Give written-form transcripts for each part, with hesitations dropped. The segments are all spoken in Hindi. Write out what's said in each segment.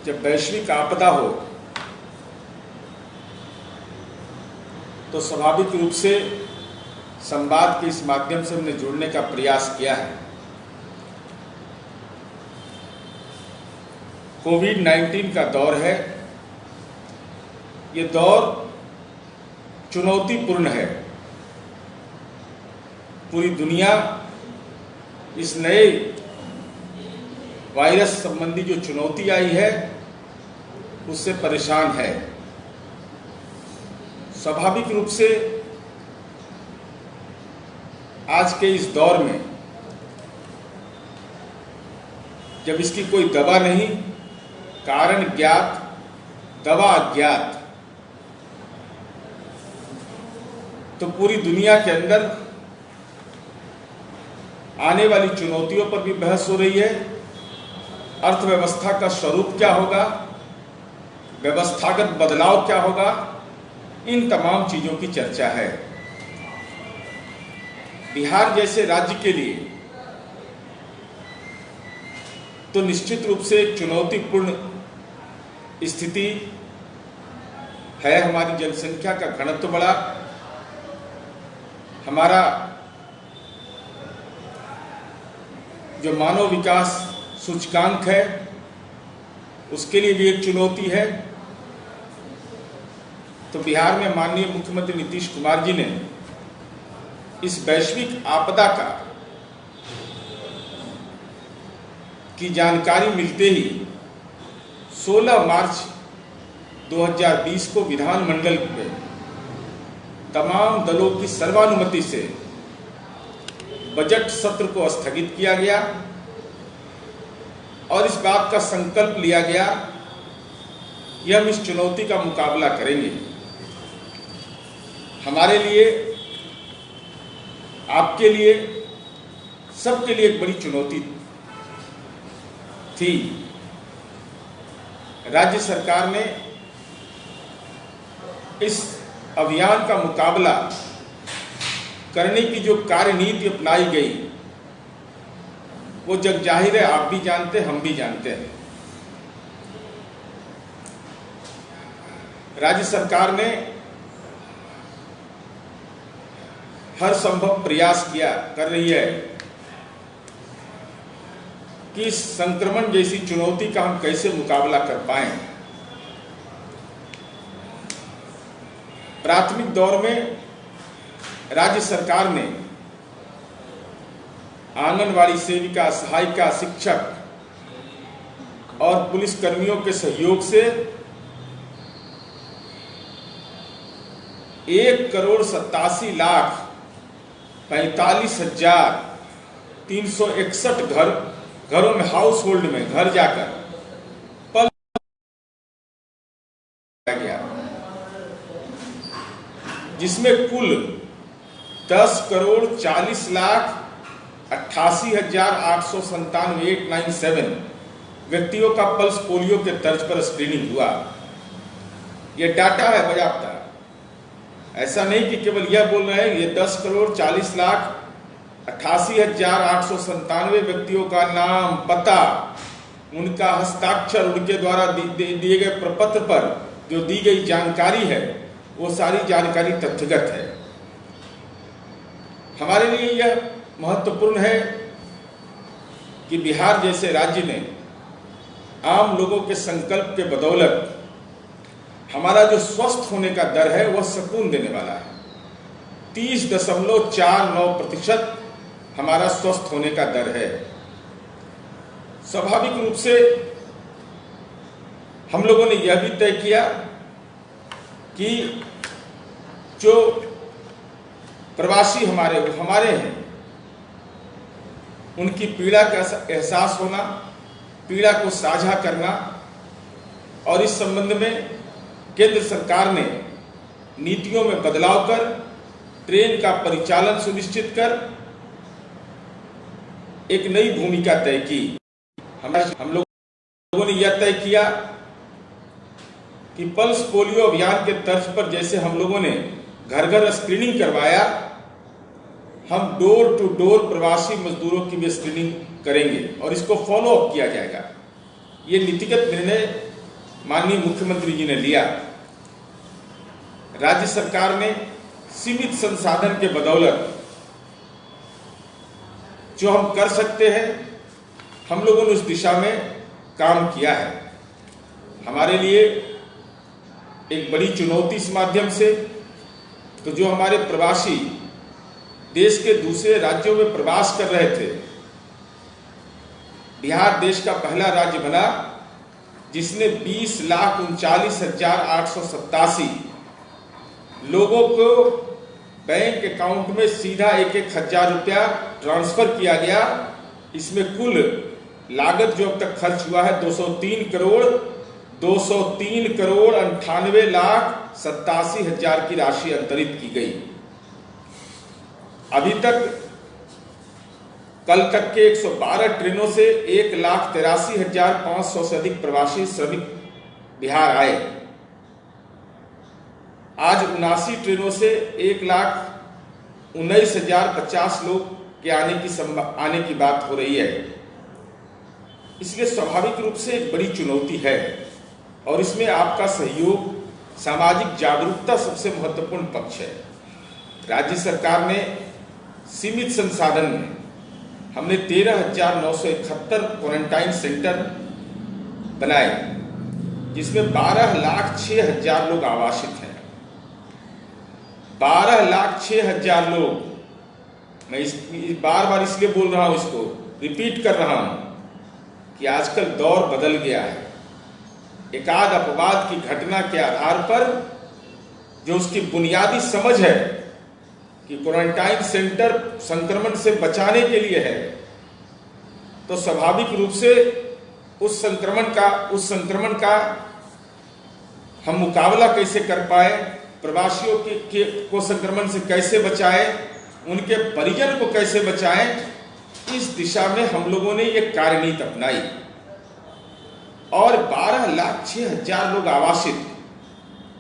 जब वैश्विक आपदा हो तो स्वाभाविक रूप से संवाद के इस माध्यम से हमने जुड़ने का प्रयास किया है। कोविड-19 का दौर है। ये दौर चुनौतीपूर्ण है। पूरी दुनिया इस नए वायरस संबंधी जो चुनौती आई है उससे परेशान है। स्वाभाविक रूप से आज के इस दौर में जब इसकी कोई दवा नहीं, कारण ज्ञात, दवा अज्ञात, तो पूरी दुनिया के अंदर आने वाली चुनौतियों पर भी बहस हो रही है। अर्थव्यवस्था का स्वरूप क्या होगा, व्यवस्थागत बदलाव क्या होगा, इन तमाम चीजों की चर्चा है। बिहार जैसे राज्य के लिए तो निश्चित रूप से एक चुनौतीपूर्ण स्थिति है। हमारी जनसंख्या का घनत्व बड़ा, हमारा जो मानव विकास सूचकांक है उसके लिए भी एक चुनौती है। तो बिहार में माननीय मुख्यमंत्री नीतीश कुमार जी ने इस वैश्विक आपदा की जानकारी मिलते ही 16 मार्च 2020 को विधानमंडल में तमाम दलों की सर्वानुमति से बजट सत्र को स्थगित किया गया और इस बात का संकल्प लिया गया कि हम इस चुनौती का मुकाबला करेंगे। हमारे लिए, आपके लिए, सबके लिए एक बड़ी चुनौती थी। राज्य सरकार ने इस अभियान का मुकाबला करने की जो कार्यनीति अपनाई गई वो जग जाहिर है, आप भी जानते हैं, हम भी जानते हैं। राज्य सरकार ने हर संभव प्रयास कर रही है कि इस संक्रमण जैसी चुनौती का हम कैसे मुकाबला कर पाएं। प्राथमिक दौर में राज्य सरकार ने आंगनवाड़ी सेविका, सहायिका, शिक्षक और पुलिस कर्मियों के सहयोग से 1,87,45,361 घरों में, हाउस होल्ड में घर जाकर पल गया, जिसमें कुल 10,40,88,897 व्यक्तियों का पल्स पोलियो के तर्ज पर स्क्रीनिंग हुआ। यह डाटा है बाज़ाब्ता, ऐसा नहीं कि केवल यह बोल रहे हैं। ये 10,40,88,897 व्यक्तियों का नाम, पता, उनका हस्ताक्षर, उनके द्वारा दिए गए प्रपत्र पर जो दी गई जानकारी है वो सारी जानकारी तथ्यगत है। हमारे लिए यह महत्वपूर्ण है कि बिहार जैसे राज्य ने आम लोगों के संकल्प के बदौलत हमारा जो स्वस्थ होने का दर है वह सुकून देने वाला है। 30.49% हमारा स्वस्थ होने का दर है। स्वाभाविक रूप से हम लोगों ने यह भी तय किया कि जो प्रवासी हमारे हैं, उनकी पीड़ा का एहसास होना, पीड़ा को साझा करना, और इस संबंध में केंद्र सरकार ने नीतियों में बदलाव कर ट्रेन का परिचालन सुनिश्चित कर एक नई भूमिका तय की। हम लोगों ने यह तय किया कि पल्स पोलियो अभियान के तर्ज पर जैसे हम लोगों ने घर घर स्क्रीनिंग करवाया, हम डोर टू डोर प्रवासी मजदूरों की भी स्क्रीनिंग करेंगे और इसको फॉलो अप किया जाएगा। ये नीतिगत निर्णय माननीय मुख्यमंत्री जी ने लिया। राज्य सरकार ने सीमित संसाधन के बदौलत जो हम कर सकते हैं, हम लोगों ने उस दिशा में काम किया है। हमारे लिए एक बड़ी चुनौती इस माध्यम से तो जो हमारे प्रवासी देश के दूसरे राज्यों में प्रवास कर रहे थे, बिहार देश का पहला राज्य बना जिसने 20,39,887 लोगों को बैंक अकाउंट में सीधा 1,000 रुपया ट्रांसफर किया गया। इसमें कुल लागत जो अब तक खर्च हुआ है 203 करोड़ 98,87,000 की राशि अंतरित की गई। अभी तक कल तक के 112 ट्रेनों से 1,83,500 से अधिक प्रवासी श्रमिक बिहार आए। आज 79 ट्रेनों से 1,19,050 लोग के आने की बात हो रही है। इसलिए स्वाभाविक रूप से एक बड़ी चुनौती है और इसमें आपका सहयोग, सामाजिक जागरूकता सबसे महत्वपूर्ण पक्ष है। राज्य सरकार ने सीमित संसाधन में हमने 13,971 क्वारंटाइन सेंटर बनाए जिसमें 12,06,000 लोग आवासित हैं। 12,06,000 लोग, मैं बार बार इसलिए बोल रहा हूं, इसको रिपीट कर रहा हूं कि आजकल दौर बदल गया है। एकाध अपवाद की घटना के आधार पर जो उसकी बुनियादी समझ है कि क्वारंटाइन सेंटर संक्रमण से बचाने के लिए है, तो स्वाभाविक रूप से उस संक्रमण का हम मुकाबला कैसे कर पाए, प्रवासियों को संक्रमण से कैसे बचाएं, उनके परिजन को कैसे बचाएं, इस दिशा में हम लोगों ने ये कार्यनीति अपनाई और 12,06,000 लोग आवासित,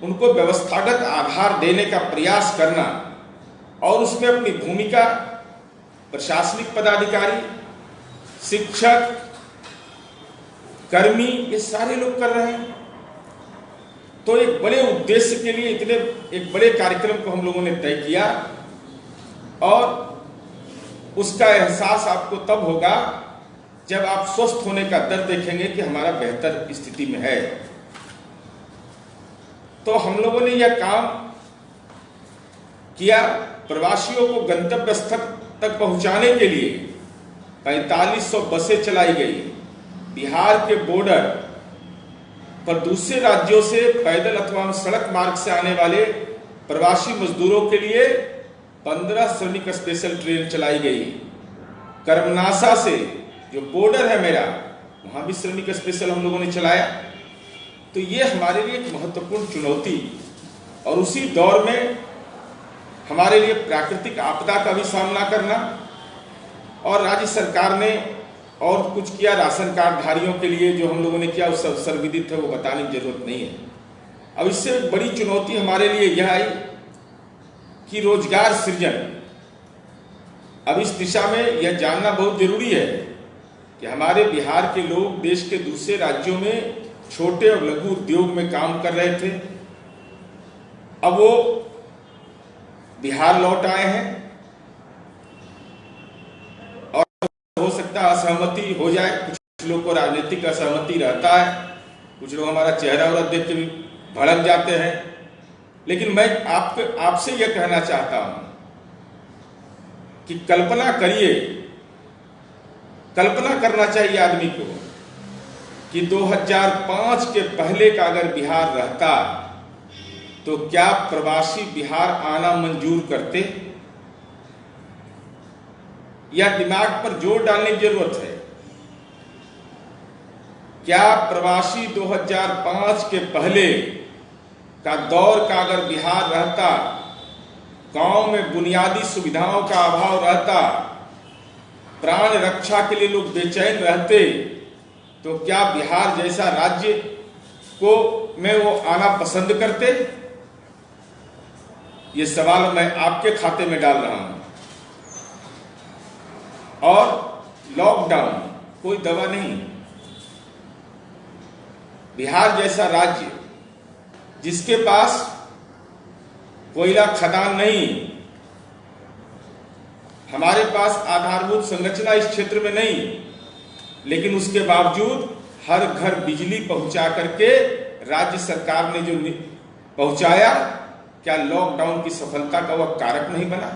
उनको व्यवस्थागत आधार देने का प्रयास करना और उसमें अपनी भूमिका प्रशासनिक पदाधिकारी, शिक्षक, कर्मी, ये सारे लोग कर रहे हैं। तो एक बड़े उद्देश्य के लिए एक बड़े कार्यक्रम को हम लोगों ने तय किया और उसका एहसास आपको तब होगा जब आप स्वस्थ होने का दर देखेंगे कि हमारा बेहतर स्थिति में है। तो हम लोगों ने यह काम किया। प्रवासियों को गंतव्य स्थल तक पहुंचाने के लिए 4500 बसें चलाई गई। बिहार के बॉर्डर पर दूसरे राज्यों से पैदल अथवा सड़क मार्ग से आने वाले प्रवासी मजदूरों के लिए 15 श्रमिक स्पेशल ट्रेन चलाई गई। कर्मनासा से जो बॉर्डर है मेरा, वहां भी श्रमिक स्पेशल हम लोगों ने चलाया। तो ये हमारे लिए एक महत्वपूर्ण चुनौती, और उसी दौर में हमारे लिए प्राकृतिक आपदा का भी सामना करना, और राज्य सरकार ने और कुछ किया राशन कार्ड धारियों के लिए जो हम लोगों ने किया, उस सर्वविदित है, वो बताने की जरूरत नहीं है। अब इससे बड़ी चुनौती हमारे लिए यह आई कि रोजगार सृजन। अब इस दिशा में यह जानना बहुत जरूरी है कि हमारे बिहार के लोग देश के दूसरे राज्यों में छोटे और लघु उद्योग में काम कर रहे थे, अब वो बिहार लौट आए हैं और हो सकता है असहमति हो जाए, कुछ लोग को राजनीतिक असहमति रहता है, कुछ लोग हमारा चेहरा और देख के भी भड़क जाते हैं। लेकिन मैं आपसे यह कहना चाहता हूं कि कल्पना करिए, कल्पना करना चाहिए आदमी को कि 2005 के पहले का अगर बिहार रहता तो क्या प्रवासी बिहार आना मंजूर करते? या दिमाग पर जोर डालने की जरूरत है। क्या प्रवासी 2005 के पहले का दौर का अगर बिहार रहता, गांव में बुनियादी सुविधाओं का अभाव रहता, प्राण रक्षा के लिए लोग बेचैन रहते, तो क्या बिहार जैसा राज्य में वो आना पसंद करते? ये सवाल मैं आपके खाते में डाल रहा हूं। और लॉकडाउन कोई दवा नहीं, बिहार जैसा राज्य जिसके पास कोयला खदान नहीं, हमारे पास आधारभूत संरचना इस क्षेत्र में नहीं, लेकिन उसके बावजूद हर घर बिजली पहुंचा करके राज्य सरकार ने जो पहुंचाया, क्या लॉकडाउन की सफलता का वह कारक नहीं बना?